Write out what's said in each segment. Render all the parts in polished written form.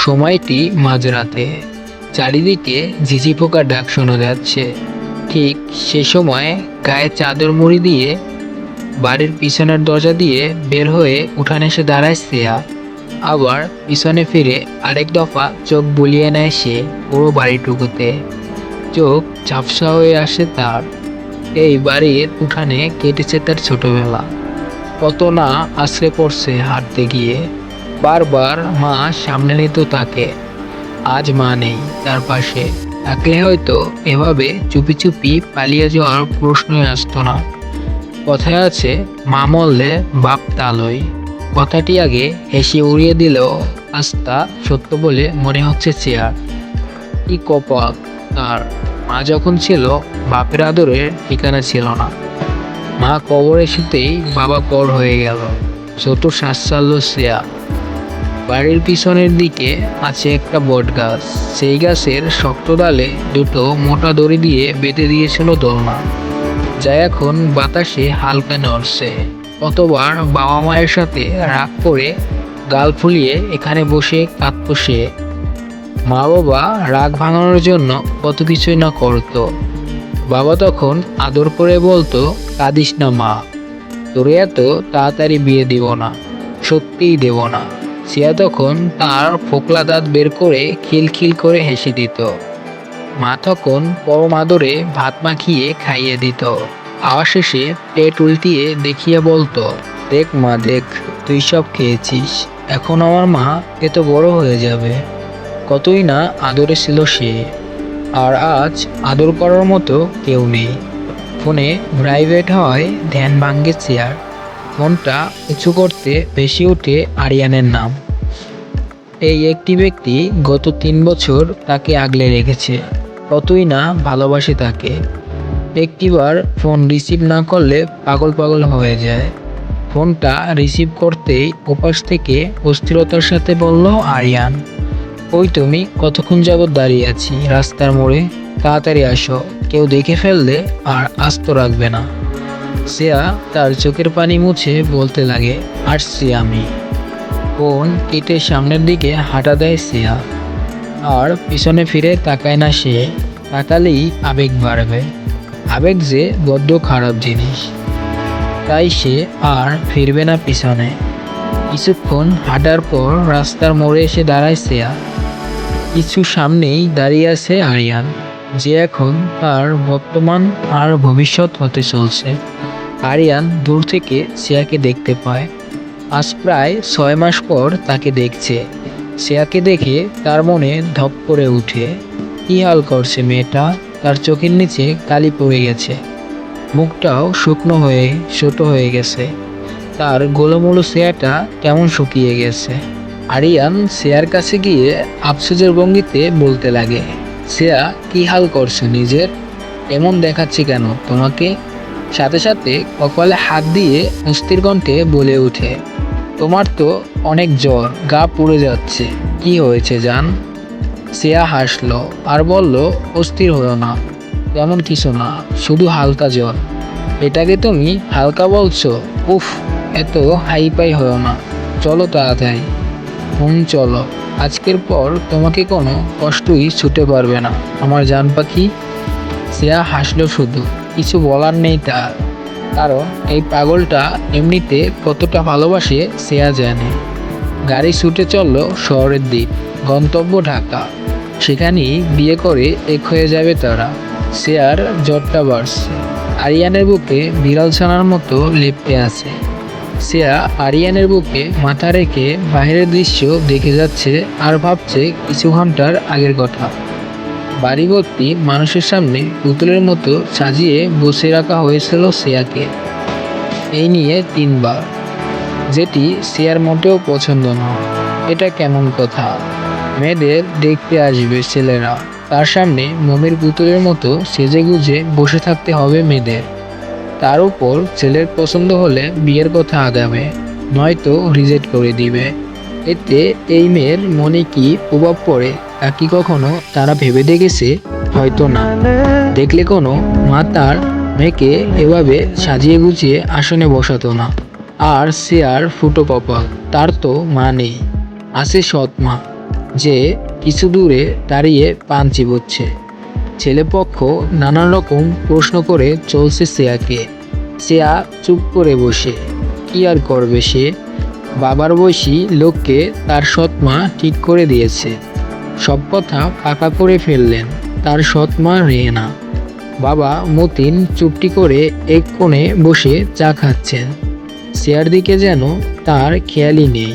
সময়টি মাঝরাতে। চারিদিকে ঝিঝি পোকার ডাক শোনা যাচ্ছে। ঠিক সে সময় গায়ে চাদর মুড়ি দিয়ে বাড়ির পিছনের দরজা দিয়ে বের হয়ে উঠানে এসে দাঁড়ায় শ্রেয়া। আবার পিছনে ফিরে আরেক দফা চোখ বুলিয়ে নেয় সে পুরো বাড়িটুকুতে। চোখ ঝাপসা হয়ে আসে তার। এই বাড়ির উঠানে কেটেছে তার ছোটবেলা। কত না আছড়ে পড়ছে হাঁটতে গিয়ে। বারবার মা সামনে নিত তাকে। আজ মা নেই তার পাশে। থাকলে হয়তো এভাবে চুপি চুপি পালিয়ে যাওয়ার প্রশ্নই আসতো না। কথায় আছে, মা মরলে বাপ তালই। কথাটি আগে হেসে উড়িয়ে দিলেও আজ তা সত্য বলে মনে হচ্ছে চেয়ার। কি কপাল তার! মা যখন ছিল, বাপের আদরের ঠিকানা ছিল না। মা কবরে শুতেই বাবা পর হয়ে গেল। ছোট শ্বাস ছাড়ল শ্রেয়া। বাড়ির পিছনের দিকে আছে একটা বট গাছ। সেই গাছের শক্ত ডালে দুটো মোটা দড়ি দিয়ে বেঁধে দিয়েছিল দোলনা, যা এখন বাতাসে হালকা নড়ছে। কতবার বাবা মায়ের সাথে রাগ করে গাল ফুলিয়ে এখানে বসে কাঁদত সে। মা বাবা রাগ ভাঙানোর জন্য কত কিছুই না করতো। বাবা তখন আদর করে বলতো, কাঁদিস না মা, তোরে এত তাড়াতাড়ি বিয়ে দিব না, সত্যিই দেব না। সিয়া তখন তার ফোকলা দাঁত বের করে খিলখিল করে হেসে দিত। মা তখন পরম আদরে ভাত মাখিয়ে খাইয়ে দিত। খাওয়া শেষে প্লেট উল্টিয়ে দেখিয়ে বলতো, দেখ মা দেখ, তুই সব খেয়েছিস, এখন আমার মা এত বড় হয়ে যাবে। কতই না আদরে ছিল সে। আর আজ আদর করার মতো কেউ নেই। ফোনে প্রাইভেট হওয়ায় ধ্যান ভাঙ্গে চেয়ার। মনটা উঁচু করতে বেশি ওঠে আরিয়ানের নাম। এই একটি ব্যক্তি গত 3 বছর তাকে আগলে রেখেছে। কতই না ভালোবাসে তাকে। একটিবার ফোন রিসিভ না করলে পাগল পাগল হয়ে যায়। ফোনটা রিসিভ করতেই ওপাশ থেকে অস্থিরতার সাথে বলল আরিয়ান, ওই তুমি, কতক্ষণ যাবৎ দাঁড়িয়ে আছি রাস্তার মোড়ে, তাড়াতাড়ি আসো, কেউ দেখে ফেললে আর আস্ত রাখবে না। শ্রেয়া তার চোখের পানি মুছে বলতে লাগে, আসছি আমি। ফোন কেটে সামনের দিকে হাঁটা দেয় শ্রেয়া। আর পিছনে ফিরে তাকায় না সে। তাকালেই আবেগ বাড়বে। আবেগ যে বড্ড খারাপ জিনিস। তাই সে আর ফিরবে না পিছনে। কিছুক্ষণ হাঁটার পর রাস্তার মোড়ে এসে দাঁড়ায় শ্রেয়া। কিছু সামনেই দাঁড়িয়ে আছে আরিয়ান, যে এখন তার বর্তমান আর ভবিষ্যৎ হতে চলছে। আরিয়ান দূর থেকে শ্রেয়াকে দেখতে পায়। আজ প্রায় 6 মাস পর তাকে দেখছে। শ্রেয়াকে দেখে তার মনে ধপ করে উঠে। কি হাল করছে মেয়েটা! তার চোখের নিচে কালি পড়ে গেছে। মুখটাও শুকনো হয়ে ছোট হয়ে গেছে। তার গোলমোলো চেহারাটা কেমন শুকিয়ে গেছে। আরিয়ান শ্রেয়ার কাছে গিয়ে আফসোসের ভঙ্গিতে বলতে লাগে, শ্রেয়া, কি হাল করছো নিজের? এমন দেখাচ্ছে কেন তোমাকে? সাথে সাথে কপালে হাত দিয়ে অস্থির কণ্ঠে বলে ওঠে, তোমার তো অনেক জ্বর, গা পুড়ে যাচ্ছে, কি হয়েছে জান? শ্রেয়া হাসলো আর বলল, অস্থির হলো না, তেমন কিছু না, শুধু হালকা জ্বর। এটাকে তুমি হালকা বলছো? উফ, এত হাইপাই হলো না, চলো তাড়াতাড়ি। চলো, আজকের পর তোমাকে কোনো কষ্টই ছুটে পারবে না আমার জান পাখি। শ্রেয়া হাসলো শুধু, কিছু বলার নেই তার। কারণ এই পাগলটা এমনিতে কতটা ভালোবাসে শ্রেয়া জানে। গাড়ি ছুটে চলল শহরের দিক, গন্তব্য ঢাকা। সেখানেই বিয়ে করে এক হয়ে যাবে তারা। শ্রেয়ার জ্বরটা বাড়ছে। আরিয়ানের বুকে বিড়াল ছানার মতো লেপ্টে আছে। শ্রেয়া আরিয়ানের বুকে মাথা রেখে বাইরের দৃশ্য দেখে যাচ্ছে আর ভাবছে কিছু ঘন্টার আগের কথা। বাড়ি ভর্তি মানুষের সামনে পুতুলের মতো সাজিয়ে বসে রাখা হয়েছিল শ্রেয়াকে। এই নিয়ে 3 বার, যেটি শ্রেয়ার মোটেও পছন্দ না। এটা কেমন কথা? মেয়েদের দেখতে আসবে ছেলেরা, তার সামনে মমির পুতুলের মতো সেজে গুজে বসে থাকতে হবে মেয়েদের। তার উপর ছেলের পছন্দ হলে বিয়ের কথা আগাবে, নয়তো রিজেক্ট করে দিবে। এতে এই মেয়ের মনে কি প্রভাব পড়ে তা কি কখনো তারা ভেবে দেখেছে? হয়তো না। দেখলে কোনো মা তার মেয়েকে এভাবে সাজিয়ে গুছিয়ে আসনে বসাতো না। আর সে আর ফুটো কপাল, তার তো মা নেই, আছে সৎ মা। যে কিছু দূরে দাঁড়িয়ে পান চিবোচ্ছে। ছেলেপক্ষ নানান রকম প্রশ্ন করে চলছে শ্রেয়াকে। শ্রেয়া চুপ করে বসে। কি আর করবে সে? বাবার বয়সী লোককে তার সৎমা ঠিক করে দিয়েছে। সব কথা পাকা করে ফেললেন তার সৎমা রেহেনা। বাবা মতিন চুপটি করে এক কোণে বসে চা খাচ্ছেন। শ্রেয়ার দিকে যেন তার খেয়ালই নেই।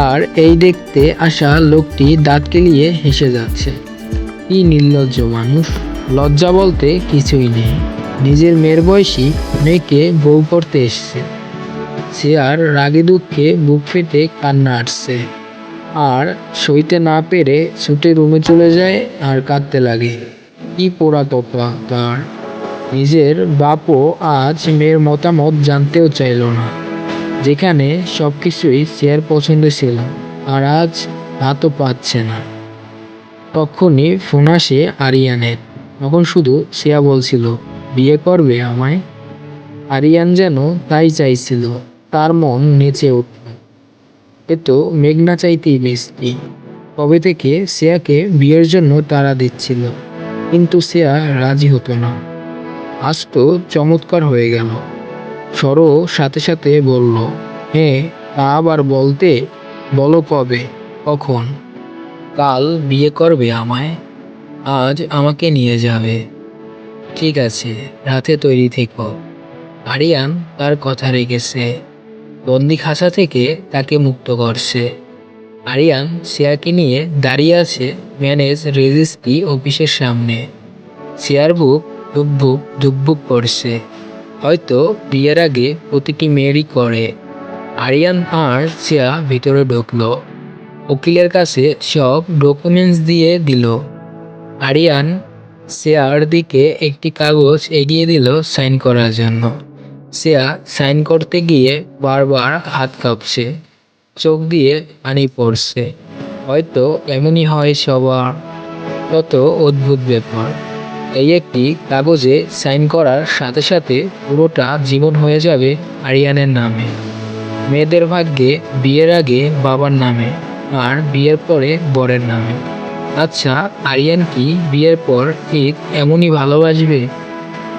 আর এই দেখতে আসা লোকটি দাঁত কেলিয়ে হেসে যাচ্ছে। কি নির্লজ্জ মানুষ! লজ্জা বলতে কিছুই নেই। নিজের মেয়ের বয়সী মেয়েকে বউ করতে এসছে। শ্রেয়ার রাগে দুঃখে বুক ফেটে কান্না আসছে। আর সইতে না পেরে ছুটে রুমে চলে যায় আর কাঁদতে লাগে। কি পোড়া কপাল তার! নিজের বাপও আজ মেয়ের মতামত জানতেও চাইল না। যেখানে সব কিছুই শ্রেয়ার পছন্দ ছিল, আর আজ হাতও পাচ্ছে না। তখনই ফোন আসে আরিয়ানের। তখন শুধু শ্রেয়া বলছিল, বিয়ে করবে আমায়? আরিয়ান যেন তাই চাইছিল। তার মন নেচে উঠল। এ তো মেঘনা চাইতেই মিষ্টি। কবে থেকে শ্রেয়াকে বিয়ের জন্য তাড়া দিচ্ছিল, কিন্তু শ্রেয়া রাজি হতো না। আজ তো চমৎকার হয়ে গেল। সরো সাথে সাথে বলল, হ্যাঁ তা আবার বলতে? বলো কবে, কখন? কাল বিয়ে করবে আমায়? আজ আমাকে নিয়ে যাবে? ঠিক আছে, রাতে তৈরি থেকো। আরিয়ান তার কথা রেখেছে। বন্দি খাঁচা থেকে তাকে মুক্ত করছে। আরিয়ান শ্রেয়াকে নিয়ে দাঁড়িয়ে আছে ম্যানেজ রেজিস্ট্রি অফিসের সামনে। শ্রেয়ার বুক ধুকভুক ধুকভুক করছে। হয়তো বিয়ের আগে প্রতিটি মেয়েরই করে। আরিয়ান আর শ্রেয়া ভিতরে ঢুকলো। উকিলের কাছে সব ডকুমেন্টস দিয়ে দিল। আরিয়ান শ্রেয়ার দিকে একটি কাগজ এগিয়ে দিল সাইন করার জন্য। শ্রেয়া সাইন করতে গিয়ে বারবার হাত কাঁপছে, চোখ দিয়ে পানি পড়ছে। হয়তো এমনই হয় সবার। কত অদ্ভুত ব্যাপার! এই একটি কাগজে সাইন করার সাথে সাথে পুরোটা জীবন হয়ে যাবে আরিয়ানের নামে। মেয়েদের ভাগ্যে বিয়ের আগে বাবার নামে, আর বিয়ের পরে বরের নামে। আচ্ছা, আরিয়ান কি বিয়ের পর ঠিক এমনই ভালোবাসবে?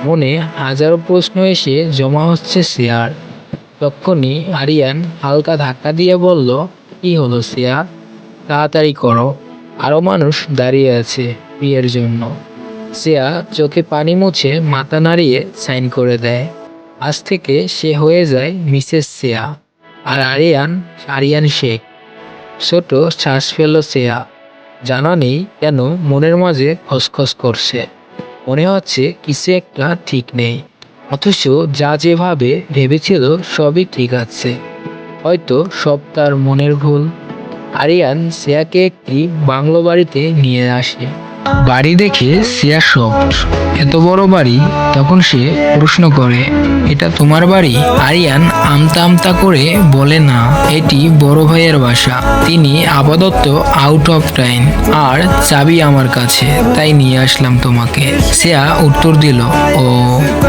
মনে হাজারো প্রশ্ন এসে জমা হচ্ছে শ্রেয়ার। তখনই আরিয়ান হালকা ধাক্কা দিয়ে বলল, কি হলো শ্রেয়া? তাড়াতাড়ি করো, আরও মানুষ দাঁড়িয়ে আছে বিয়ের জন্য। শ্রেয়া চোখে পানি মুছে মাথা নাড়িয়ে সাইন করে দেয়। আজ থেকে সে হয়ে যায় মিসেস শ্রেয়া। আর আরিয়ান আরিয়ান শেখ। ছোট শ্বাস ফেলল শ্রেয়া। জানা নেই কেন মনের মাঝে খসখস করছে। মনে হচ্ছে কিছু একটা ঠিক নেই। অথচ যা যেভাবে ভেবেছিল সবই ঠিক আছে। হয়তো সব তার মনের ভুল। আরিয়ান শ্রেয়াকে একটি বাংলো বাড়িতে নিয়ে আসে। বাড়ি দেখে শ্রেয়া শকড। এত বড় বাড়ি! তখন সে প্রশ্ন করে, এটা তোমার বাড়ি? আরিয়ান আমতা আমতা করে বলে, না, এটি বড় ভাইয়ের বাসা। তিনি আপাতত আউট অফ টাইম, আর চাবি আমার কাছে, তাই নিয়ে আসলাম তোমাকে। শ্রেয়া উত্তর দিল, ও।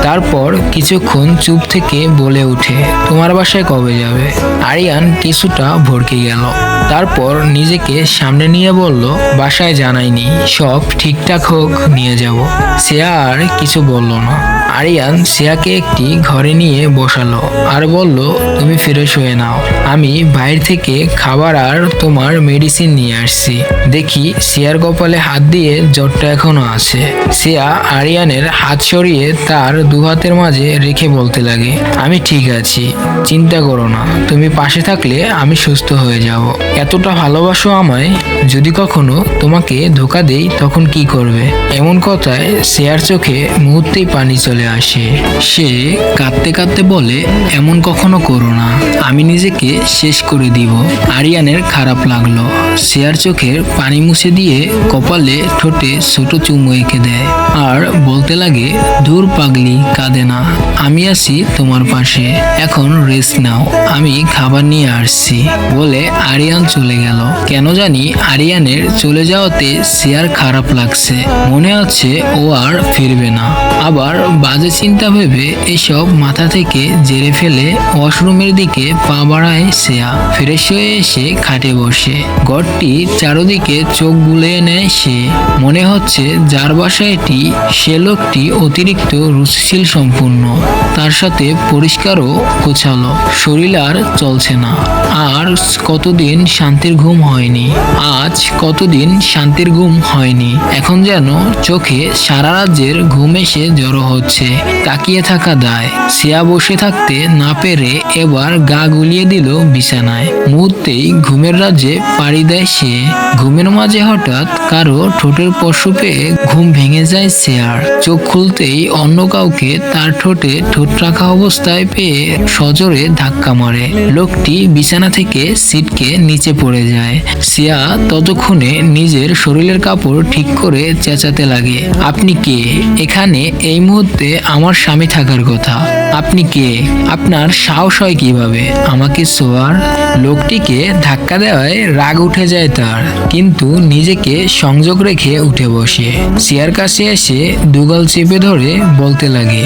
তারপর কিছুক্ষণ চুপ থেকে বলে উঠে, তোমার বাসায় কবে যাবে? আরিয়ান কিছুটা ভড়কে গেল। তারপর নিজেকে সামনে নিয়ে বলল, বাসায় জানাইনি, সব ঠিকঠাক হোক নিয়ে যাব। শ্রেয়া আর কিছু বলল না। আরিয়ান শ্রেয়াকে একটি ঘরে নিয়ে বসালো আর বলল, তুমি ফ্রেশ হয়ে নাও, আমি বাইরে থেকে খাবার আর তোমার মেডিসিন নিয়ে আসছি। দেখি শ্রেয়ার কপালে হাত দিয়ে জ্বরটা এখনো আছে। শ্রেয়া আরিয়ানের হাত সরিয়ে তার দুহাতের মাঝে রেখে বলতে লাগে, আমি ঠিক আছি, চিন্তা করো না, তুমি পাশে থাকলে আমি সুস্থ হয়ে যাব। এতটা ভালোবাসো আমায়, যদি কখনো তোমাকে ধোকা দেই তখন কি করবে? এমন কথায় শ্রেয়ার চোখে মুহূর্তেই পানি চলে আসে। সে কাঁদতে কাঁদতে বলে, এমন কখনো করো না, আমি নিজেকে শেষ করে দিব। আরিয়ানের খারাপ লাগলো। শ্রেয়ার চোখের পানি মুছে দিয়ে কপালে ঠোঁটে ছোট চুমু এঁকে দেয় আর বলতে লাগে, দূর পাগলি, কাঁদে না, আমি আছি তোমার পাশে, এখন রেস্ট নাও, আমি খাবার নিয়ে আসছি। বলে আরিয়ান চলে গেল। কেন জানি আরিয়ানের চলে যাওয়াতে শ্রেয়ার খারাপ লাগছে। মনে হচ্ছে ও আর ফিরবে না। আবার বাজে চিন্তা ভেবে এসব মাথা থেকে জেরে ফেলে ওয়াশরুমের দিকে পা বাড়ায় শ্রেয়া। ফ্রেশ হয়ে এসে খাটে বসে ঘরটি চারদিকে চোখ বুলিয়ে নেয় সে। মনে হচ্ছে যার বাসায় এটি সে লোকটি অতিরিক্ত রুচিশীল সম্পূর্ণ, তার সাথে পরিষ্কারও গোছালো। শরীর আর চলছে না। আর কতদিন শান্তির ঘুম হয়নি, আজ কতদিন শান্তির ঘুম হয়নি। এখন যেন চোখে সারা রাজ্যের ঘুম এসে জড়ো হচ্ছে। তাকিয়ে থাকা দায়। শ্রেয়া বসে থাকতে না পেরে এবার গা গুলিয়ে দিল বিছানায়। মুহূর্তেই ঘুমের রাজ্যে পাড়ি দেয় সে। ঘুমের মাঝে হঠাৎ কারো ঠোঁটের স্পর্শ পেয়ে ঘুম ভেঙে যায় শ্রেয়ার। চোখ খুলতেই অন্য কাউকে তার ঠোঁটে ঠোঁট রাখা অবস্থায় পেয়ে সজোরে ধাক্কা মারে। লোকটি বিছানা থেকে ছিটকে নিচে পড়ে যায়। শ্রেয়া ততক্ষণে নিজের শরীরের কাপড় ঠিক করে চেঁচাতে লাগে, আপনি কে? এখানে এই মুহূর্তে আমার স্বামী থাকার কথা। আপনি কে? আপনার সাহস হয় কিভাবে আমাকে ছোঁয়ার? লোকটিকে ধাক্কা দেওয়ায় রাগ উঠে যায় তার, কিন্তু নিজেকে সংযোগ রেখে উঠে বসে। শ্রেয়ার কাছে এসে দুগাল চেপে ধরে বলতে লাগে,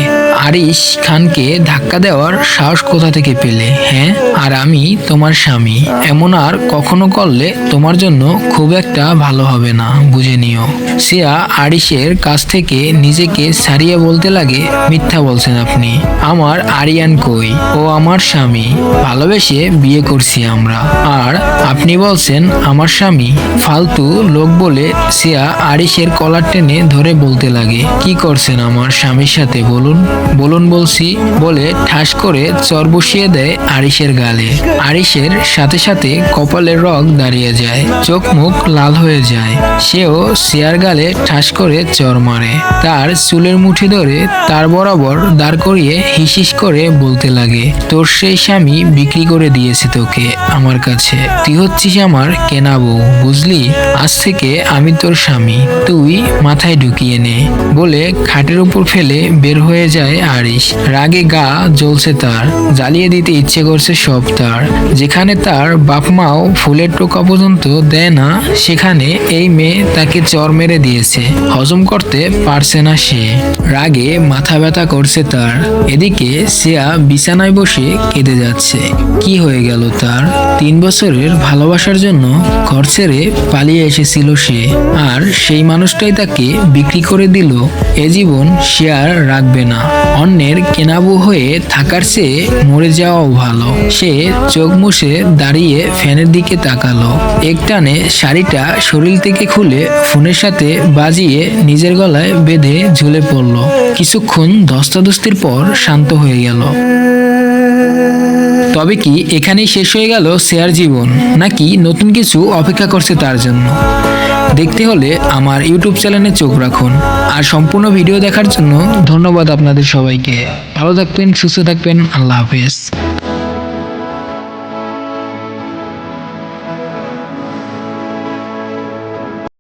আরিশ খানকে ধাক্কা দেওয়ার সাহস কোথা থেকে পেলে? হ্যাঁ, আর আমি তোমার স্বামী। এমন আর কখনো করলে তোমার জন্য খুব একটা ভালো হবে না, বুঝে নিও। শ্রেয়া আরিশের কাছ থেকে নিজেকে ছাড়িয়ে বলতে লাগে, মিথ্যা বলছেন আপনি। আমার আরিয়ান কই? ও আমার স্বামী, ভালোবেসে বিয়ে করছি আমরা, আর আপনি বলছেন আমার স্বামী? ফালতু লোক বলে শ্রেয়া আরিশের কলার টেনে ধরে বলতে লাগে, কি করছেন আমার স্বামীর সাথে বলুন? বলুন বলছি বলে ঠাস করে চর বসিয়ে দেয় আরিশের গালে। আরিশের সাথে সাথে কপালের রগ দাঁড়িয়ে যায়, চোখ মুখ লাল হয়ে যায়। সেও শ্রেয়ার গালে ঠাস করে চর মারে। তার চুলের মুঠি ধরে তার বরাবর দাঁড় করিয়ে হিসিস করে বলতে লাগে, তোর সেই স্বামী বিক্রি করে দিয়েছে তোকে আমার কাছে। তুই হচ্ছিস আমার কেনা বউ, বুঝলি? আজ থেকে আমি তোর স্বামী, তুই মাথায় ঢুকিয়ে নে। বলে খাটের উপর ফেলে বের হয়ে যায় আরিশ। রাগে গা জ্বলছে তার, জ্বালিয়ে দিতে ইচ্ছে করছে সব তার। যেখানে তার বাপ মাও ফুলের টোকা পর্যন্ত দেয় না, সেখানে এই মেয়ে তাকে চর মেরে দিয়েছে। হজম করতে পারছে না সে। রাগে মাথা ব্যথা করছে তার। এদিকে শ্রেয়া বিছানায় বসে কেঁদে যাচ্ছে। কি হয়ে গেল তার? 3 বছরের ভালোবাসার জন্য ঘর ছেড়ে পালিয়ে এসেছিল সে, আর সেই মানুষটাই তাকে বিক্রি করে দিল। এ জীবন সে আর রাখবে না। অন্যের কেনাবু হয়ে থাকার চেয়ে মরে যাওয়াও ভালো। সে চোখ মুছে দাঁড়িয়ে ফ্যানের দিকে তাকালো। একটানে শাড়িটা শরীর থেকে খুলে ফোনের সাথে বাজিয়ে নিজের গলায় বেঁধে ঝুলে পড়ল। কিছুক্ষণ ধস্তাধস্তির পর শান্ত হয়ে গেল। তবে কি এখানেই শেষ হয়ে গেল শ্রেয়ার জীবন, নাকি নতুন কিছু অপেক্ষা করছে তার জন্য? দেখতে হলে আমার ইউটিউব চ্যানেলে চোখ রাখুন। আর সম্পূর্ণ ভিডিও দেখার জন্য ধন্যবাদ আপনাদের সবাইকে। ভালো থাকবেন, সুস্থ থাকবেন, আল্লাহ হাফেজ।